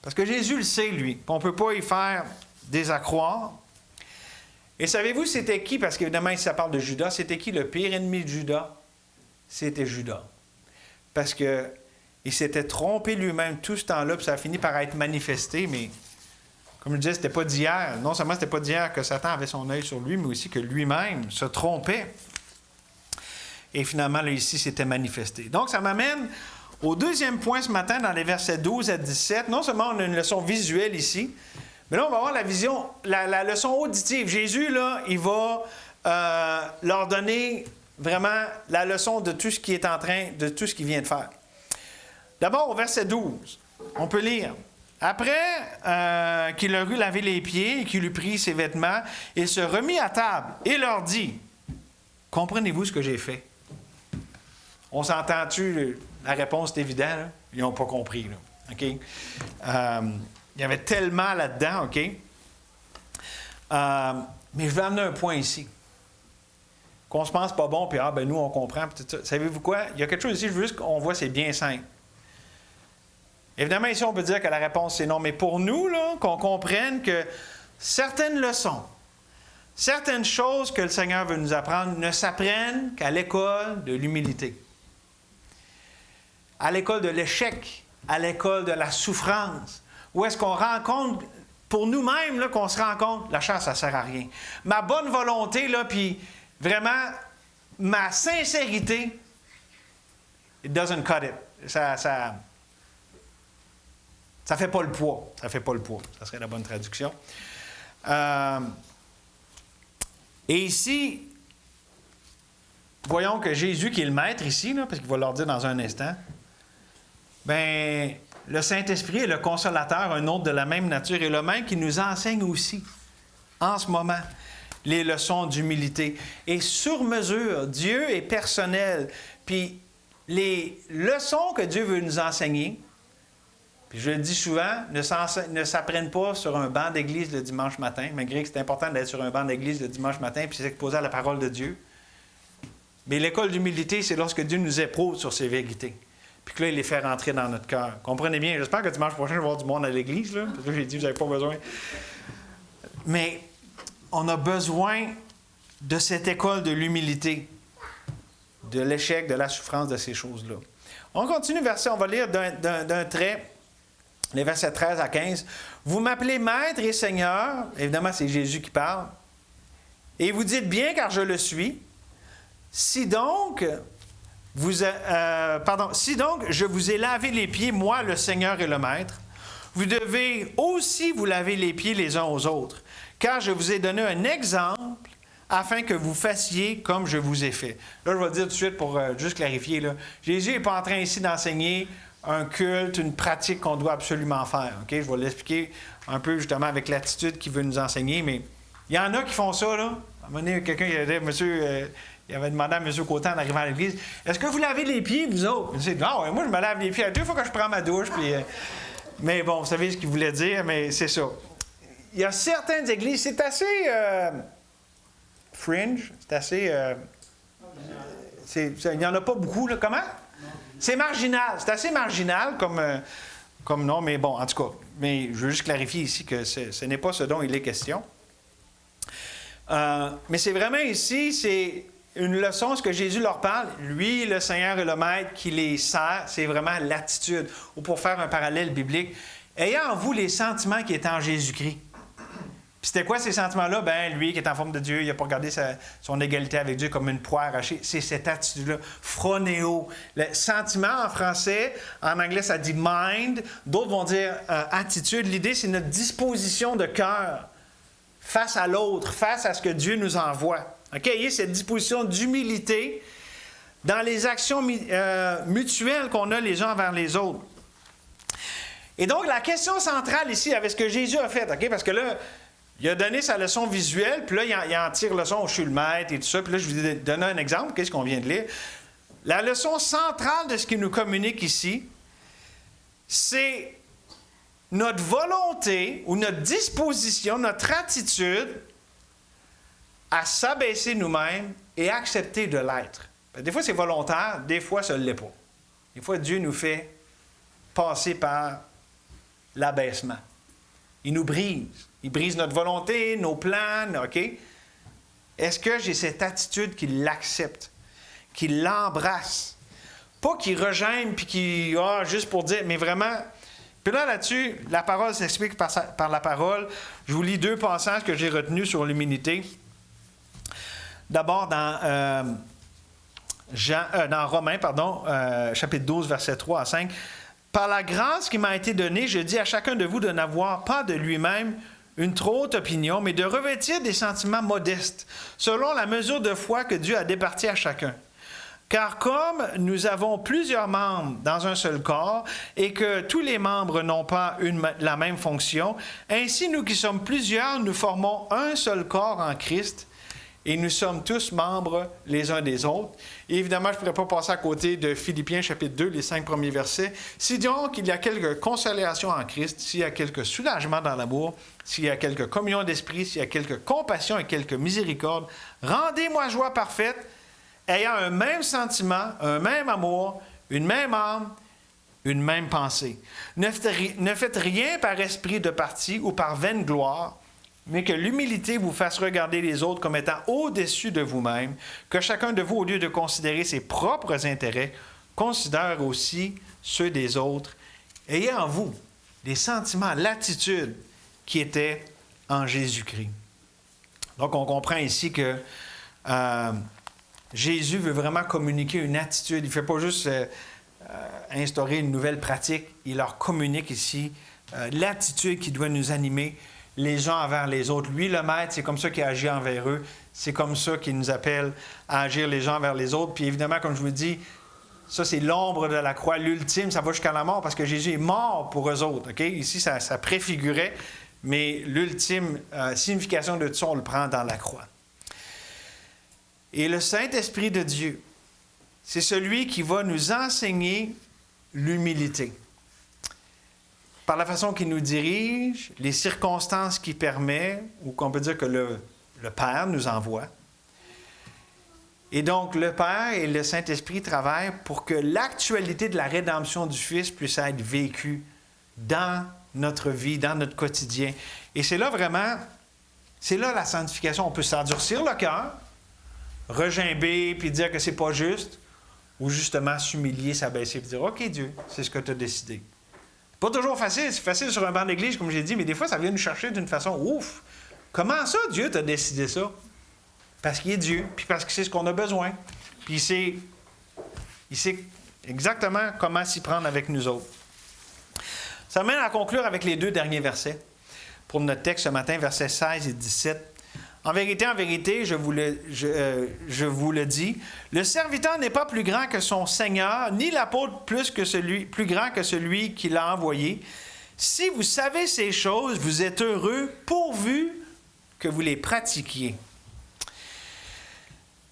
Parce que Jésus le sait, lui. On ne peut pas y faire des accroires. Et savez-vous c'était qui? Parce qu'évidemment, ici ça parle de Judas. C'était qui le pire ennemi de Judas? C'était Judas. Parce que il s'était trompé lui-même tout ce temps-là, puis ça a fini par être manifesté, mais comme je disais, c'était pas d'hier. Non seulement c'était pas d'hier que Satan avait son œil sur lui, mais aussi que lui-même se trompait. Et finalement, là, ici, c'était manifesté. Donc, ça m'amène au deuxième point ce matin, dans les versets 12 à 17. Non seulement on a une leçon visuelle ici, mais là, on va avoir la vision, la leçon auditive. Jésus, là, il va leur donner vraiment la leçon de tout ce qui est en train, de tout ce qu'il vient de faire. D'abord, au verset 12, on peut lire. Après qu'il leur eut lavé les pieds et qu'il eut pris ses vêtements, il se remit à table et leur dit, « Comprenez-vous ce que j'ai fait? » On s'entend-tu? La réponse est évidente. Là? Ils n'ont pas compris. Là. OK? Il y avait tellement là-dedans, OK? Mais je veux amener un point ici. Qu'on se pense pas bon, puis nous, on comprend. Puis tout ça. Savez-vous quoi? Il y a quelque chose ici, je veux juste qu'on voit, c'est bien simple. Évidemment, ici, on peut dire que la réponse, c'est non. Mais pour nous, là, qu'on comprenne que certaines leçons, certaines choses que le Seigneur veut nous apprendre ne s'apprennent qu'à l'école de l'humilité. À l'école de l'échec, à l'école de la souffrance. Où est-ce qu'on rencontre, pour nous-mêmes, là, qu'on se rend compte, la chasse, ça ne sert à rien. Ma bonne volonté, là, puis vraiment, ma sincérité, it doesn't cut it. Ça fait pas le poids. Ça fait pas le poids. Ça serait la bonne traduction. Et ici, voyons que Jésus, qui est le maître ici, là, parce qu'il va leur dire dans un instant, bien, le Saint-Esprit est le consolateur, un autre de la même nature, et le même qui nous enseigne aussi, en ce moment, les leçons d'humilité. Et sur mesure, Dieu est personnel. Puis les leçons que Dieu veut nous enseigner, puis je le dis souvent, ne s'apprennent pas sur un banc d'église le dimanche matin, malgré que c'est important d'être sur un banc d'église le dimanche matin puis s'exposer à la parole de Dieu. Mais l'école d'humilité, c'est lorsque Dieu nous éprouve sur ses vérités. Puis que là, il les fait rentrer dans notre cœur. Comprenez bien, j'espère que dimanche prochain, je vais avoir du monde à l'église, là, parce que j'ai dit, vous n'avez pas besoin. Mais on a besoin de cette école de l'humilité, de l'échec, de la souffrance, de ces choses-là. On continue, verset, on va lire d'un trait, les versets 13 à 15. « Vous m'appelez Maître et Seigneur. » Évidemment, c'est Jésus qui parle. « Et vous dites bien, car je le suis. Si donc, je vous ai lavé les pieds, moi, le Seigneur et le Maître, vous devez aussi vous laver les pieds les uns aux autres, car je vous ai donné un exemple afin que vous fassiez comme je vous ai fait. » Là, je vais le dire tout de suite pour juste clarifier. Là. Jésus n'est pas en train ici d'enseigner un culte, une pratique qu'on doit absolument faire. Okay? Je vais l'expliquer un peu justement avec l'attitude qu'il veut nous enseigner, mais il y en a qui font ça. Là. À un moment donné, quelqu'un qui avait, il avait demandé à M. Côté en arrivant à l'église, « Est-ce que vous lavez les pieds, vous autres? » Il dit, « Non, moi je me lave les pieds à 2 fois que je prends ma douche. » Puis, mais bon, vous savez ce qu'il voulait dire, mais c'est ça. Il y a certaines églises, c'est assez fringe, c'est assez... il n'y en a pas beaucoup, là. Comment? C'est marginal. C'est assez marginal comme nom, mais bon, en tout cas. Mais je veux juste clarifier ici que ce n'est pas ce dont il est question. Mais c'est vraiment ici, c'est une leçon, ce que Jésus leur parle. Lui, le Seigneur et le Maître qui les sert, c'est vraiment l'attitude. Ou pour faire un parallèle biblique, ayez en vous les sentiments qui étaient en Jésus-Christ. Puis c'était quoi ces sentiments-là? Bien, lui qui est en forme de Dieu, il n'a pas regardé son égalité avec Dieu comme une proie arrachée. C'est cette attitude-là, phronéo. Le sentiment en français, en anglais, ça dit mind. D'autres vont dire attitude. L'idée, c'est notre disposition de cœur face à l'autre, face à ce que Dieu nous envoie. OK? Ayez cette disposition d'humilité dans les actions mutuelles qu'on a les uns envers les autres. Et donc, la question centrale ici, avec ce que Jésus a fait, OK? Parce que là, il a donné sa leçon visuelle, puis là, il en tire leçon, je suis le maître et tout ça. Puis là, je vous ai donné un exemple, qu'est-ce qu'on vient de lire. La leçon centrale de ce qu'il nous communique ici, c'est notre volonté ou notre disposition, notre attitude à s'abaisser nous-mêmes et accepter de l'être. Des fois, c'est volontaire, des fois, ça ne l'est pas. Des fois, Dieu nous fait passer par l'abaissement. Il nous brise. Il brise notre volonté, nos plans, OK? Est-ce que j'ai cette attitude qu'il l'accepte, qu'il l'embrasse? Pas qu'il regêne, puis qu'il... juste pour dire, mais vraiment... Puis là-dessus, la parole s'explique par la parole. Je vous lis 2 passages que j'ai retenus sur l'humilité. D'abord, dans Romains, chapitre 12, versets 3 à 5. « Par la grâce qui m'a été donnée, je dis à chacun de vous de n'avoir pas de lui-même une trop haute opinion, mais de revêtir des sentiments modestes, selon la mesure de foi que Dieu a départie à chacun. Car comme nous avons plusieurs membres dans un seul corps, et que tous les membres n'ont pas la même fonction, ainsi nous qui sommes plusieurs, nous formons un seul corps en Christ, et nous sommes tous membres les uns des autres. Et évidemment, je ne pourrais pas passer à côté de Philippiens chapitre 2, les 5 premiers versets. Si donc il y a quelque consolation en Christ, s'il y a quelque soulagement dans l'amour, s'il y a quelque communion d'esprit, s'il y a quelque compassion et quelque miséricorde, rendez-moi joie parfaite, ayant un même sentiment, un même amour, une même âme, une même pensée. Ne faites rien par esprit de parti ou par vaine gloire, mais que l'humilité vous fasse regarder les autres comme étant au-dessus de vous-même, que chacun de vous, au lieu de considérer ses propres intérêts, considère aussi ceux des autres. Ayez en vous les sentiments, l'attitude qui était en Jésus-Christ. Donc, on comprend ici que Jésus veut vraiment communiquer une attitude. Il ne fait pas juste instaurer une nouvelle pratique. Il leur communique ici l'attitude qui doit nous animer les uns envers les autres. Lui, le Maître, c'est comme ça qu'il agit envers eux. C'est comme ça qu'il nous appelle à agir les uns envers les autres. Puis évidemment, comme je vous dis, ça, c'est l'ombre de la croix. L'ultime, ça va jusqu'à la mort parce que Jésus est mort pour eux autres. Okay? Ici, ça préfigurait, mais l'ultime signification de tout ça, on le prend dans la croix. Et le Saint-Esprit de Dieu, c'est celui qui va nous enseigner l'humilité. Par la façon qu'il nous dirige, les circonstances qu'il permet, ou qu'on peut dire que le Père nous envoie. Et donc, le Père et le Saint-Esprit travaillent pour que l'actualité de la rédemption du Fils puisse être vécue dans notre vie, dans notre quotidien. Et c'est là vraiment, c'est là la sanctification. On peut s'endurcir le cœur, regimber, puis dire que c'est pas juste, ou justement s'humilier, s'abaisser, puis dire « OK, Dieu, c'est ce que tu as décidé. » Pas toujours facile, c'est facile sur un banc d'église, comme j'ai dit, mais des fois, ça vient nous chercher d'une façon « Ouf! Comment ça, Dieu t'a décidé ça? » Parce qu'il est Dieu, puis parce qu'il sait ce qu'on a besoin. Puis il sait exactement comment s'y prendre avec nous autres. Ça mène à conclure avec les 2 derniers versets pour notre texte ce matin, versets 16 et 17. En vérité, je vous le dis, le serviteur n'est pas plus grand que son Seigneur, ni l'apôtre plus grand que celui qui l'a envoyé. Si vous savez ces choses, vous êtes heureux pourvu que vous les pratiquiez.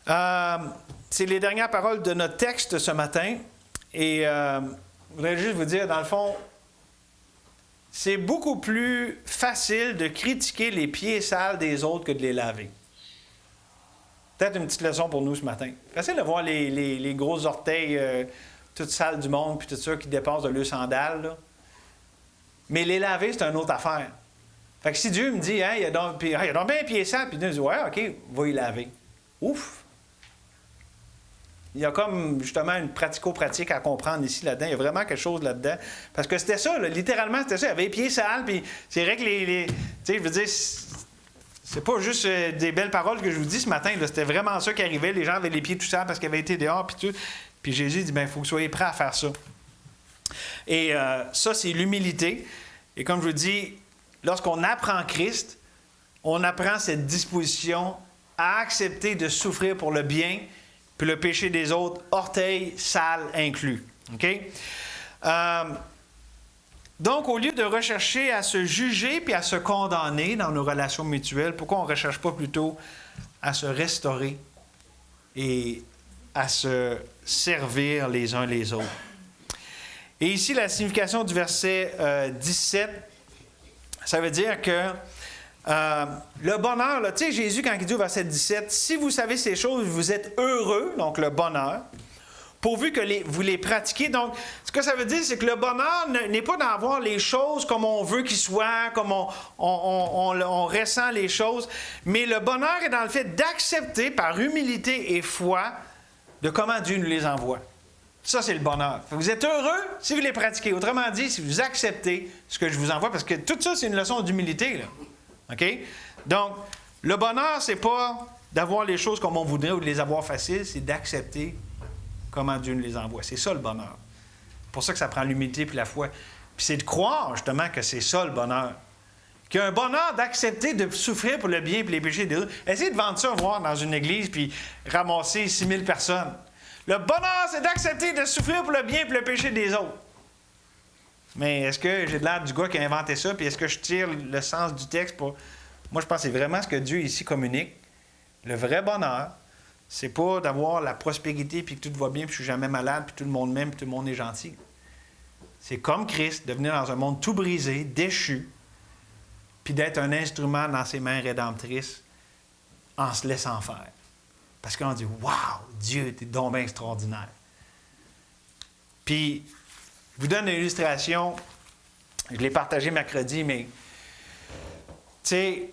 C'est les dernières paroles de notre texte ce matin. Et je voudrais juste vous dire, dans le fond, c'est beaucoup plus facile de critiquer les pieds sales des autres que de les laver. Peut-être une petite leçon pour nous ce matin. Facile de voir les gros orteils toutes sales du monde, puis tout ça qui dépassent de leurs sandales. Là. Mais les laver, c'est une autre affaire. Fait que si Dieu me dit, il y a donc bien un pied sale, puis Dieu me dit, ouais, OK, va y laver. Ouf! Il y a comme, justement, une pratico-pratique à comprendre ici, là-dedans. Il y a vraiment quelque chose là-dedans. Parce que c'était ça, là, littéralement, c'était ça. Il y avait les pieds sales, puis c'est vrai que tu sais, je veux dire, c'est pas juste des belles paroles que je vous dis ce matin. Là, c'était vraiment ça qui arrivait. Les gens avaient les pieds tout sales parce qu'ils avaient été dehors, puis tout. Puis Jésus dit, il faut que vous soyez prêts à faire ça. Et ça, c'est l'humilité. Et comme je vous dis, lorsqu'on apprend Christ, on apprend cette disposition à accepter de souffrir pour le bien, puis le péché des autres, orteils sales inclus. OK? Donc, au lieu de rechercher à se juger puis à se condamner dans nos relations mutuelles, pourquoi on ne recherche pas plutôt à se restaurer et à se servir les uns les autres? Et ici, la signification du verset 17, ça veut dire que le bonheur, tu sais, Jésus, quand il dit au verset 17, « Si vous savez ces choses, vous êtes heureux », donc le bonheur, pourvu que vous les pratiquiez. Donc, ce que ça veut dire, c'est que le bonheur n'est pas d'avoir les choses comme on veut qu'ils soient, comme on ressent les choses, mais le bonheur est dans le fait d'accepter par humilité et foi de comment Dieu nous les envoie. Ça, c'est le bonheur. Vous êtes heureux si vous les pratiquez. Autrement dit, si vous acceptez ce que je vous envoie, parce que tout ça, c'est une leçon d'humilité, là. OK? Donc, le bonheur, c'est pas d'avoir les choses comme on voudrait ou de les avoir faciles, c'est d'accepter comment Dieu nous les envoie. C'est ça le bonheur. C'est pour ça que ça prend l'humilité puis la foi. Puis c'est de croire, justement, que c'est ça le bonheur. Qu'il y a un bonheur d'accepter de souffrir pour le bien et les péchés des autres. Essayez de vendre ça, voir dans une église puis ramasser 6000 personnes. Le bonheur, c'est d'accepter de souffrir pour le bien et le péché des autres. Mais est-ce que j'ai de l'air du gars qui a inventé ça, puis est-ce que je tire le sens du texte pour... Moi, je pense que c'est vraiment ce que Dieu ici communique. Le vrai bonheur, c'est pas d'avoir la prospérité, puis que tout va bien, puis je suis jamais malade, puis tout le monde m'aime, puis tout le monde est gentil. C'est comme Christ, de venir dans un monde tout brisé, déchu, puis d'être un instrument dans ses mains rédemptrices en se laissant faire. Parce qu'on dit « Wow, Dieu, t'es donc bien extraordinaire. » Puis, je vous donne une illustration. Je l'ai partagé mercredi, mais tu sais,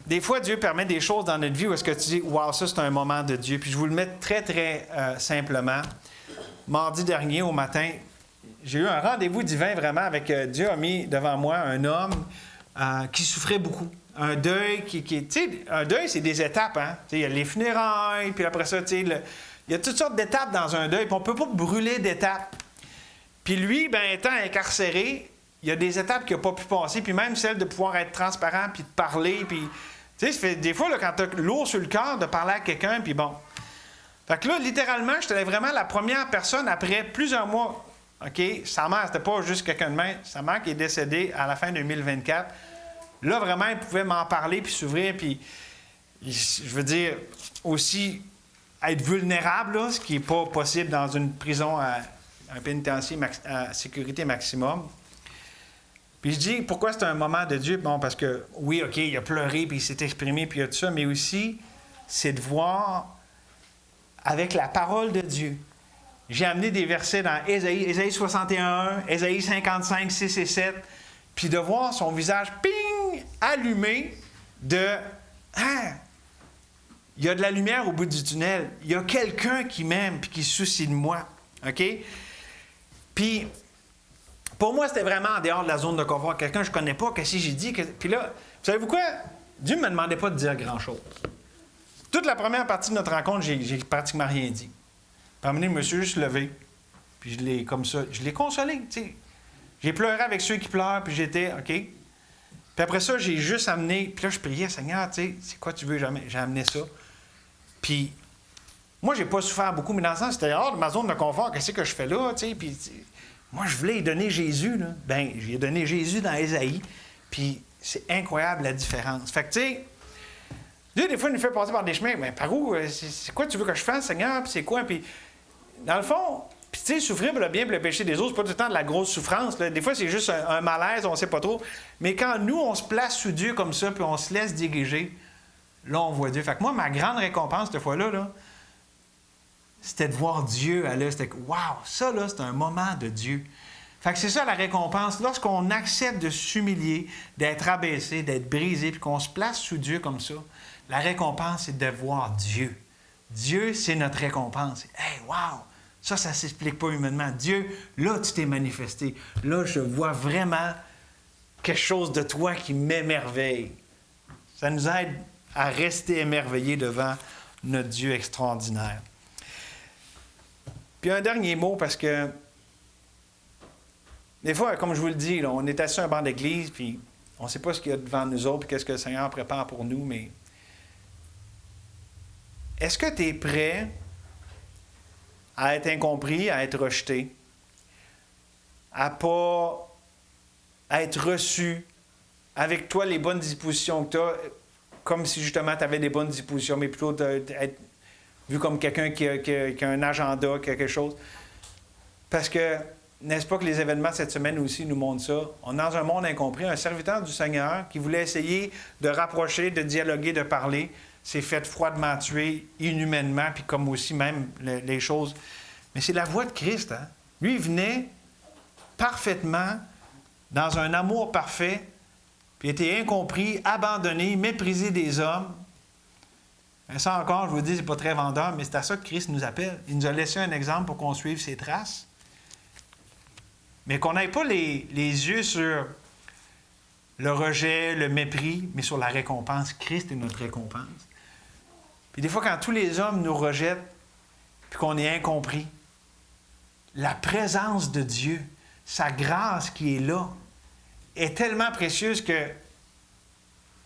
des fois, Dieu permet des choses dans notre vie où est-ce que tu dis « Wow, ça, c'est un moment de Dieu. » Puis je vous le mets très, très simplement. Mardi dernier, au matin, j'ai eu un rendez-vous divin vraiment avec Dieu a mis devant moi un homme qui souffrait beaucoup. Un deuil tu sais, un deuil, c'est des étapes, hein? Tu sais, il y a les funérailles, puis après ça, tu sais, il y a toutes sortes d'étapes dans un deuil, puis on ne peut pas brûler d'étapes. Puis lui, bien, étant incarcéré, il y a des étapes qu'il n'a pas pu passer, puis même celle de pouvoir être transparent, puis de parler, puis... Tu sais, ça fait des fois, là, quand tu as lourd sur le cœur, de parler à quelqu'un, puis bon. Fait que là, littéralement, j'étais vraiment la première personne après plusieurs mois. OK? Sa mère, c'était pas juste quelqu'un de main. Sa mère qui est décédée à la fin 2024. Là, vraiment, il pouvait m'en parler, puis s'ouvrir, puis... Je veux dire, aussi, être vulnérable, là, ce qui n'est pas possible dans une prison un pénitencier à sécurité maximum. Puis je dis, pourquoi c'est un moment de Dieu? Bon, parce que, oui, OK, il a pleuré, puis il s'est exprimé, puis il y a tout ça, mais aussi, c'est de voir avec la parole de Dieu. J'ai amené des versets dans Ésaïe 61, Ésaïe 55, 6 et 7, puis de voir son visage, ping, allumé de, hein, il y a de la lumière au bout du tunnel. Il y a quelqu'un qui m'aime, puis qui se soucie de moi. OK? Puis, pour moi, c'était vraiment en dehors de la zone de confort. Quelqu'un que je ne connais pas, qu'est-ce que j'ai dit? Puis là, savez-vous quoi? Dieu ne me demandait pas de dire grand-chose. Toute la première partie de notre rencontre, j'ai pratiquement rien dit. Puis à un moment donné, je me suis juste levé, puis je l'ai consolé, tu sais. J'ai pleuré avec ceux qui pleurent, puis j'étais, OK? Puis après ça, j'ai juste amené, puis là, je priais, Seigneur, tu sais, c'est quoi tu veux? J'ai amené ça. Puis, moi, j'ai pas souffert beaucoup, mais dans le sens, c'était hors de ma zone de confort. Qu'est-ce que je fais là, tu sais? Puis, moi, je voulais lui donner Jésus, là. Bien, j'ai donné Jésus dans Ésaïe. Puis, c'est incroyable la différence. Fait que, tu sais, Dieu, des fois, il nous fait passer par des chemins. Mais par où? C'est quoi tu veux que je fasse, Seigneur? Puis, c'est quoi? Puis, dans le fond, puis, tu sais, souffrir pour le bien et le péché des autres, c'est pas tout le temps de la grosse souffrance, là. Des fois, c'est juste un malaise, on sait pas trop. Mais quand nous, on se place sous Dieu comme ça, puis on se laisse diriger, là, on voit Dieu. Fait que moi, ma grande récompense, cette fois-là, là, c'était de voir Dieu aller. C'était « Wow! Ça, là, c'est un moment de Dieu. » Fait que c'est ça la récompense. Lorsqu'on accepte de s'humilier, d'être abaissé, d'être brisé, puis qu'on se place sous Dieu comme ça, la récompense, c'est de voir Dieu. Dieu, c'est notre récompense. « Hey, wow! Ça ne s'explique pas humainement. Dieu, là, tu t'es manifesté. Là, je vois vraiment quelque chose de toi qui m'émerveille. » Ça nous aide à rester émerveillés devant notre Dieu extraordinaire. Puis un dernier mot, parce que des fois, comme je vous le dis, là, on est assis sur un banc d'église, puis on ne sait pas ce qu'il y a devant nous autres, puis qu'est-ce que le Seigneur prépare pour nous, mais est-ce que tu es prêt à être incompris, à être rejeté, à pas être reçu, avec toi les bonnes dispositions que tu as, comme si justement tu avais des bonnes dispositions, mais plutôt d'être vu comme quelqu'un qui a un agenda, quelque chose. Parce que, n'est-ce pas que les événements de cette semaine aussi nous montrent ça? On est dans un monde incompris. Un serviteur du Seigneur qui voulait essayer de rapprocher, de dialoguer, de parler, s'est fait froidement tuer, inhumainement, puis comme aussi même les choses. Mais c'est la voix de Christ, hein? Lui, il venait parfaitement, dans un amour parfait, puis était incompris, abandonné, méprisé des hommes. Et ça encore, je vous dis, c'est pas très vendeur, mais c'est à ça que Christ nous appelle. Il nous a laissé un exemple pour qu'on suive ses traces. Mais qu'on n'aille pas les yeux sur le rejet, le mépris, mais sur la récompense. Christ est notre récompense. Puis des fois, quand tous les hommes nous rejettent, puis qu'on est incompris, la présence de Dieu, sa grâce qui est là, est tellement précieuse que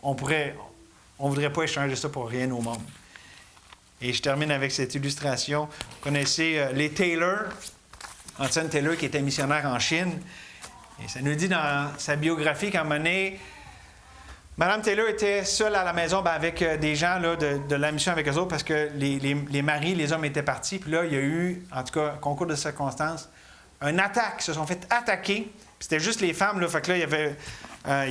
on ne voudrait pas échanger ça pour rien au monde. Et je termine avec cette illustration. Vous connaissez les Taylor, Hudson Taylor, qui était missionnaire en Chine. Et ça nous dit dans sa biographie qu'à un moment donné, Madame Taylor était seule à la maison avec des gens là, de la mission avec eux autres parce que les maris, les hommes étaient partis. Puis là, il y a eu, en tout cas, concours de circonstances, une attaque. Ils se sont fait attaquer. Puis c'était juste les femmes. Là, fait que là, il y avait...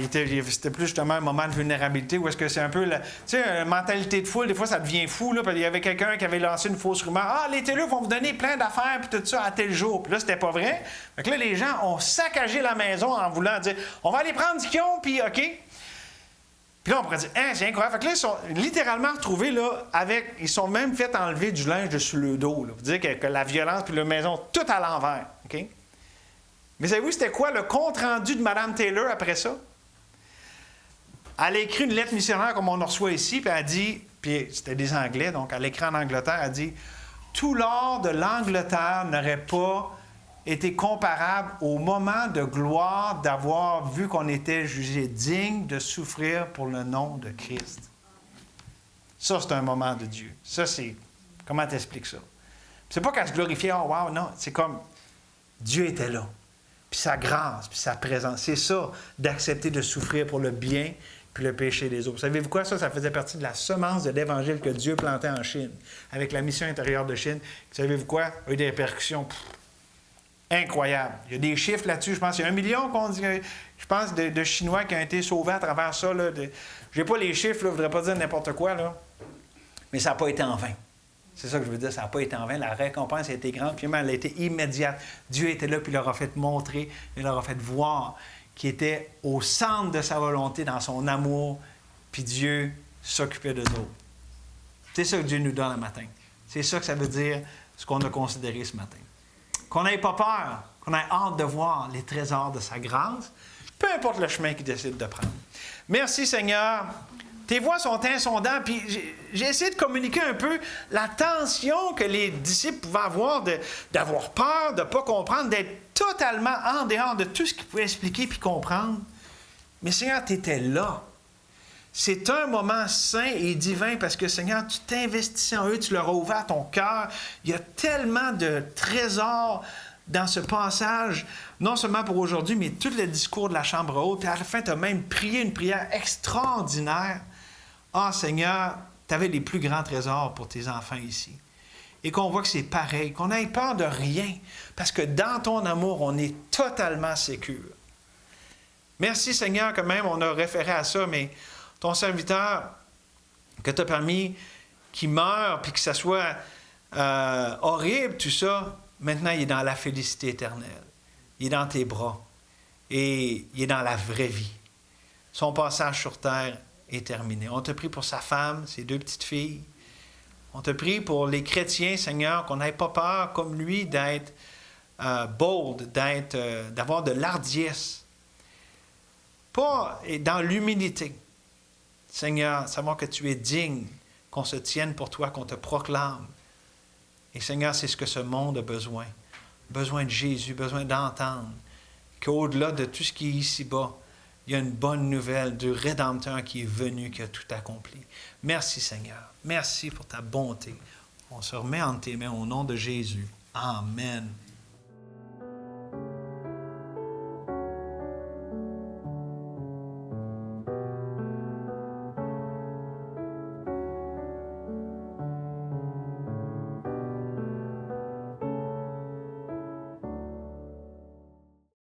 c'était plus justement un moment de vulnérabilité où est-ce que c'est un peu, tu sais, une mentalité de foule, des fois ça devient fou, là, parce qu'il y avait quelqu'un qui avait lancé une fausse rumeur. Ah, les Taylor vont vous donner plein d'affaires, puis tout ça à tel jour. Puis là, c'était pas vrai. Fait que là, les gens ont saccagé la maison en voulant dire, on va aller prendre du kion, puis OK. Puis là, on pourrait dire, hein, c'est incroyable. Fait que là, ils sont littéralement retrouvés, là, avec, ils sont même fait enlever du linge dessus le dos, là, pour dire que la violence, puis la maison, tout à l'envers. OK? Mais savez-vous, c'était quoi le compte-rendu de Mme Taylor après ça? Elle a écrit une lettre missionnaire comme on en reçoit ici, puis elle a dit, puis c'était des Anglais, donc elle écrit en Angleterre, elle a dit « Tout l'or de l'Angleterre n'aurait pas été comparable au moment de gloire d'avoir vu qu'on était jugé digne de souffrir pour le nom de Christ. » Ça, c'est un moment de Dieu. Ça, c'est... Comment t'expliques ça? C'est pas qu'elle se glorifiait, « Oh, wow! » Non, c'est comme Dieu était là. Puis sa grâce, puis sa présence. C'est ça, d'accepter de souffrir pour le bien puis le péché des autres. Savez-vous quoi? Ça faisait partie de la semence de l'Évangile que Dieu plantait en Chine, avec la mission intérieure de Chine. Savez-vous quoi? Il y a eu des répercussions incroyables. Il y a des chiffres là-dessus. Je pense qu'il y a 1 million qu'on dit, je pense, de Chinois qui ont été sauvés à travers ça. Je n'ai pas les chiffres, je ne voudrais pas dire n'importe quoi, là. Mais ça n'a pas été en vain. C'est ça que je veux dire, ça n'a pas été en vain. La récompense a été grande, puis même elle a été immédiate. Dieu était là, puis il leur a fait montrer, il leur a fait voir qu'il était au centre de sa volonté, dans son amour, puis Dieu s'occupait de nous. C'est ça que Dieu nous donne le matin. C'est ça que ça veut dire, ce qu'on a considéré ce matin. Qu'on n'ait pas peur, qu'on ait hâte de voir les trésors de sa grâce, peu importe le chemin qu'il décide de prendre. Merci Seigneur. Tes voies sont insondables, puis j'ai essayé de communiquer un peu la tension que les disciples pouvaient avoir d'avoir peur, de ne pas comprendre, d'être totalement en dehors de tout ce qu'ils pouvaient expliquer puis comprendre. Mais Seigneur, tu étais là. C'est un moment saint et divin parce que, Seigneur, tu t'investissais en eux, tu leur as ouvert ton cœur. Il y a tellement de trésors dans ce passage, non seulement pour aujourd'hui, mais tout le discours de la chambre haute. Puis à la fin, tu as même prié une prière extraordinaire. Ah, Seigneur, tu avais les plus grands trésors pour tes enfants ici. Et qu'on voit que c'est pareil, qu'on n'ait peur de rien, parce que dans ton amour, on est totalement sécure. Merci, Seigneur, que même on a référé à ça, mais ton serviteur que tu as permis qu'il meure, puis que ça soit horrible, tout ça, maintenant, il est dans la félicité éternelle. Il est dans tes bras. Et il est dans la vraie vie. Son passage sur terre est terminé. On te prie pour sa femme, ses 2 petites filles. On te prie pour les chrétiens, Seigneur, qu'on n'ait pas peur, comme lui, d'être bold, d'avoir de l'ardiesse. Pas dans l'humilité. Seigneur, savoir que tu es digne, qu'on se tienne pour toi, qu'on te proclame. Et Seigneur, c'est ce que ce monde a besoin. Besoin de Jésus, besoin d'entendre qu'au-delà de tout ce qui est ici-bas, il y a une bonne nouvelle du Rédempteur qui est venu, qui a tout accompli. Merci Seigneur. Merci pour ta bonté. On se remet entre tes mains au nom de Jésus. Amen.